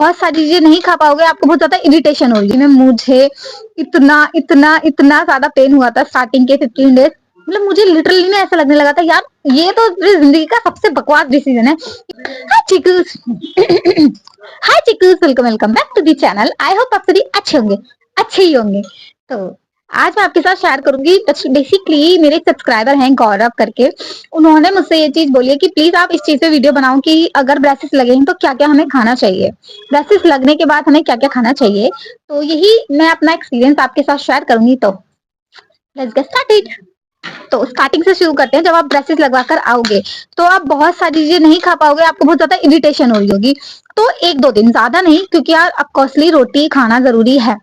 बहुत सारी चीजें नहीं खा पाओगे, आपको बहुत ज्यादा इरिटेशन होगी। में मुझे इतना इतना इतना ज्यादा पेन हुआ था स्टार्टिंग के 15 डेज। मतलब मुझे लिटरली में ऐसा लगने लगा था यार ये तो मेरी जिंदगी का सबसे बकवास डिसीजन है। हाय चिकूस हाय चिकूस, welcome welcome back to the channel. I hope आप सभी अच्छे ही होंगे। तो आज मैं आपके साथ शेयर करूंगी। बेसिकली मेरे सब्सक्राइबर हैं गौरव करके, उन्होंने मुझसे ये चीज बोली है कि प्लीज आप इस चीज पे वीडियो बनाओ कि अगर ब्रेसेस लगे तो क्या क्या हमें खाना चाहिए, ब्रेसेस लगने के बाद हमें क्या क्या खाना चाहिए। तो यही मैं अपना एक्सपीरियंस आपके साथ शेयर करूंगी। तो लेट्स गेट स्टार्टेड। तो स्टार्टिंग से शुरू करते हैं। जब आप ब्रेसेस लगवाकर आओगे तो आप बहुत सारी चीजें नहीं खा पाओगे, आपको बहुत ज्यादा इरिटेशन हो रही होगी। तो 1-2 दिन, ज्यादा नहीं, क्योंकि यार अब कॉस्टली रोटी खाना जरूरी है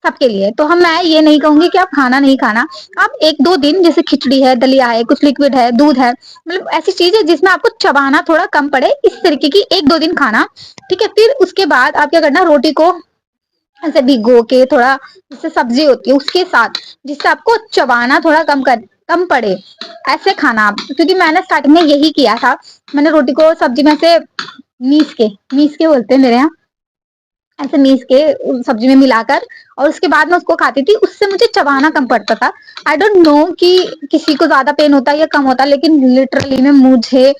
सबके लिए। तो हम मैं ये नहीं कहूंगी कि आप खाना नहीं खाना। आप 1-2 दिन, जैसे खिचड़ी है, दलिया है, कुछ लिक्विड है, दूध है, मतलब ऐसी चीज है जिसमें आपको चबाना थोड़ा कम पड़े, इस तरीके की 1-2 दिन खाना। ठीक है, फिर उसके बाद आप क्या करना, रोटी को ऐसे भिगो के थोड़ा, जैसे सब्जी होती है उसके साथ, जिससे आपको चबाना थोड़ा कम पड़े, ऐसे खाना आप। क्योंकि मैंने स्टार्टिंग में यही किया था, मैंने रोटी को सब्जी में से मीस के बोलते हैं मेरे यहाँ, ऐसे मीस के सब्जी में मिलाकर, और उसके बाद मैं उसको खाती थी। उससे मुझे चबाना कम पड़ता था। आई डोंट नो कि किसी को ज्यादा पेन होता है या कम होता है, लेकिन लिटरली में मुझे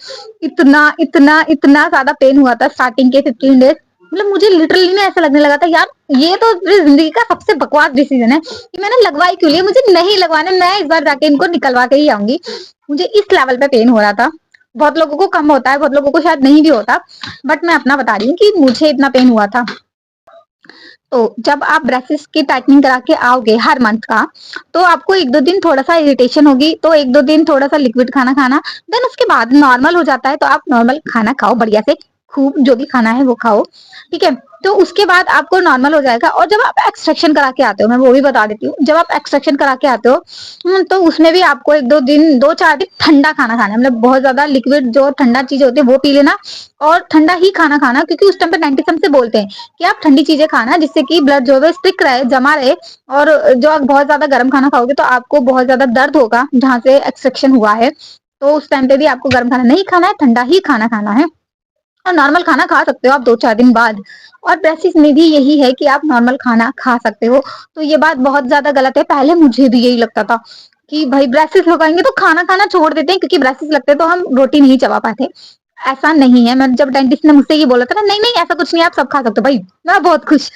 इतना इतना इतना ज्यादा पेन हुआ था स्टार्टिंग के 15 डेज। मतलब मुझे लिटरली में ऐसा लगने लगा था यार ये तो मेरी जिंदगी का सबसे बकवास डिसीजन है कि मैंने लगवाई क्यों लिए, मुझे नहीं लगवाने, मैं इस बार जाके इनको निकलवा के ही आऊंगी। मुझे इस लेवल पे पेन हो रहा था। बहुत लोगों को कम होता है, बहुत लोगों को शायद नहीं भी होता, बट मैं अपना बता रही हूँ कि मुझे इतना पेन हुआ था। तो जब आप ब्रेसेस की टाइटनिंग करा के आओगे हर मंथ का, तो आपको 1-2 दिन थोड़ा सा इरिटेशन होगी, तो 1-2 दिन थोड़ा सा लिक्विड खाना खाना, देन उसके बाद नॉर्मल हो जाता है। तो आप नॉर्मल खाना खाओ बढ़िया से, खूब जो भी खाना है वो खाओ, ठीक है। तो उसके बाद आपको नॉर्मल हो जाएगा। और जब आप एक्सट्रैक्शन करा के आते हो, मैं वो भी बता देती हूँ, जब आप एक्सट्रैक्शन करा के आते हो तो उसमें भी आपको 1-2 दिन, 2-4 दिन ठंडा खाना खाना है। मतलब बहुत ज्यादा लिक्विड जो ठंडा चीजें होती है वो पी लेना, और ठंडा ही खाना खाना, क्योंकि उस टाइम पे डायटिशियन से बोलते हैं कि आप ठंडी चीजें खाना, जिससे कि ब्लड जो है स्टिक रहे, जमा रहे। और जो आप बहुत ज्यादा गर्म खाना खाओगे तो आपको बहुत ज्यादा दर्द होगा जहां से एक्सट्रैक्शन हुआ है। तो उस टाइम पे भी आपको गर्म खाना नहीं खाना है, ठंडा ही खाना खाना है। और नॉर्मल खाना खा सकते हो आप 2-4 दिन बाद। और ब्रेसिस में भी यही है कि आप नॉर्मल खाना खा सकते हो। तो ये बात बहुत ज्यादा गलत है। पहले मुझे भी यही लगता था कि भाई ब्रेसिस लगाएंगे तो खाना खाना छोड़ देते हैं, क्योंकि ब्रेसिस लगते तो हम रोटी नहीं चबा पाते। ऐसा नहीं है। मैं जब डेंटिस्ट ने मुझसे ये बोला था ना, नहीं नहीं ऐसा कुछ नहीं, आप सब खा सकते हो, भाई मैं बहुत खुश,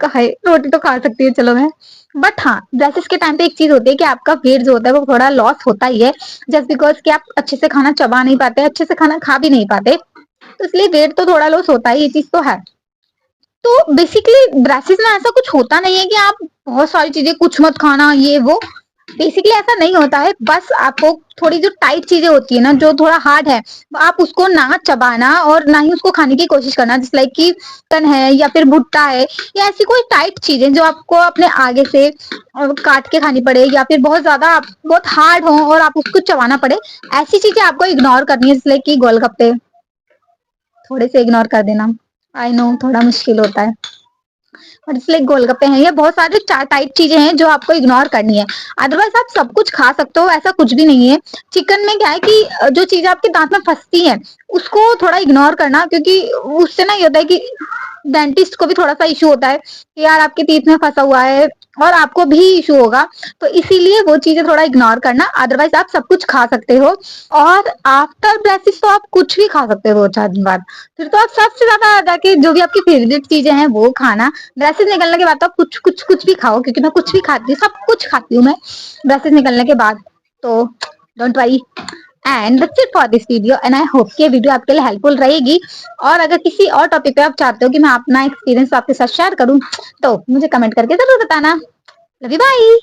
है रोटी तो खा सकती है चलो मैं। बट हाँ, ब्रेसिस के टाइम पे एक चीज होती है कि आपका वेट जो होता है वो थोड़ा लॉस होता ही है, जस्ट बिकॉज कि आप अच्छे से खाना चबा नहीं पाते, अच्छे से खाना खा भी नहीं पाते। तो इसलिए वेट तो थोड़ा लॉस होता है, ये चीज तो है। तो बेसिकली ब्रेसिस में ऐसा कुछ होता नहीं है कि आप बहुत सारी चीजें कुछ मत खाना ये वो, बेसिकली ऐसा नहीं होता है। बस आपको थोड़ी जो टाइट चीजें होती है ना, जो थोड़ा हार्ड है, आप उसको ना चबाना और ना ही उसको खाने की कोशिश करना। जैसे लाइक कि कन है या फिर भुट्टा है, या ऐसी कोई टाइट चीजें जो आपको अपने आगे से काट के खानी पड़े, या फिर बहुत ज्यादा बहुत हार्ड हो और आप उसको चबाना पड़े, ऐसी चीजें आपको इग्नोर करनी है। जैसे लाइक कि गोलगप्पे थोड़े से इग्नोर कर देना। आई नो थोड़ा मुश्किल होता है, और इसलिए गोलगप्पे हैं, ये बहुत सारी टाइट चीजें हैं जो आपको इग्नोर करनी है। अदरवाइज आप सब कुछ खा सकते हो, ऐसा कुछ भी नहीं है। चिकन में क्या है कि जो चीजें आपके दांत में फंसती हैं उसको थोड़ा इग्नोर करना, क्योंकि उससे ना ये होता है कि डेंटिस्ट को भी थोड़ा सा इशू होता है कि यार आपके टीथ में फंसा हुआ है, और आपको भी इशू होगा। तो इसीलिए वो चीजें थोड़ा इग्नोर करना, अदरवाइज आप सब कुछ खा सकते हो। और आफ्टर ब्रेसिस तो आप कुछ भी खा सकते हो 2-4 दिन बाद। फिर तो आप सबसे ज्यादा जाके जो भी आपकी फेवरेट चीजें हैं वो खाना। ब्रेसेस निकलने के बाद तो आप कुछ कुछ कुछ भी खाओ, क्योंकि मैं कुछ भी खाती हूँ, सब कुछ खाती हूँ मैं ब्रेसेस निकलने के बाद। तो don't worry, and that's it for this video, and I hope कि ये वीडियो आपके लिए हेल्पफुल रहेगी। और अगर किसी और टॉपिक पे आप चाहते हो कि मैं अपना एक्सपीरियंस आपके साथ शेयर करूं, तो मुझे कमेंट करके जरूर बताना। Love you, bye.